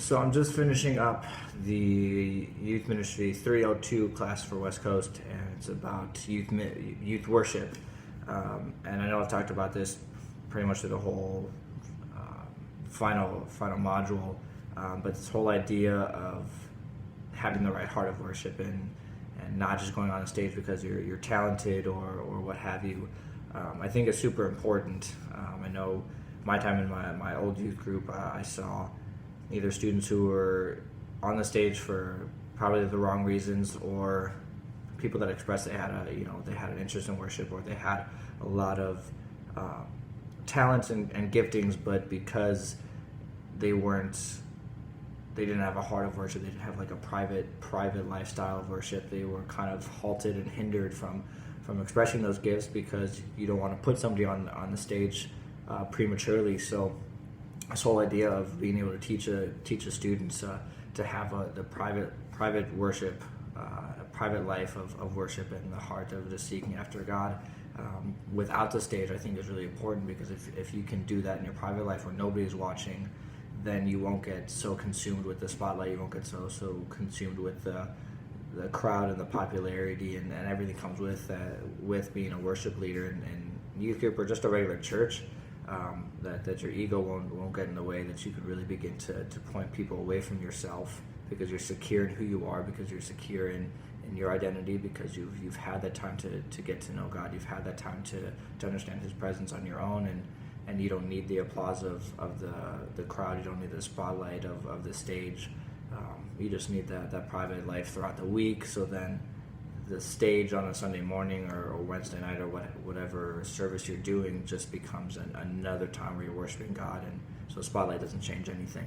So I'm just finishing up the Youth Ministry 302 class for West Coast, and it's about youth worship. And I know I've talked about this pretty much through the whole final module, but this whole idea of having the right heart of worship and not just going on a stage because you're talented or what have you, I think is super important. I know my time in my old youth group, I saw either students who were on the stage for probably the wrong reasons, or people that expressed they had an interest in worship, or they had a lot of talents and giftings, but because they didn't have a heart of worship, they didn't have like a private lifestyle of worship, they were kind of halted and hindered from expressing those gifts, because you don't want to put somebody on the stage prematurely. So this whole idea of being able to teach a students to have the private worship, a private life of worship, and the heart of just seeking after God without the stage, I think is really important, because if you can do that in your private life where nobody's watching, then you won't get so consumed with the spotlight, you won't get so consumed with the crowd and the popularity and everything comes with being a worship leader and youth group, or just a regular church. That your ego won't get in the way, that you can really begin to point people away from yourself, because you're secure in who you are, because you're secure in your identity, because you've had that time to get to know God, you've had that time to understand His presence on your own, and you don't need the applause of the crowd, you don't need the spotlight of the stage. You just need that private life throughout the week, so then the stage on a Sunday morning or Wednesday night or whatever service you're doing just becomes another time where you're worshiping God, and so spotlight doesn't change anything.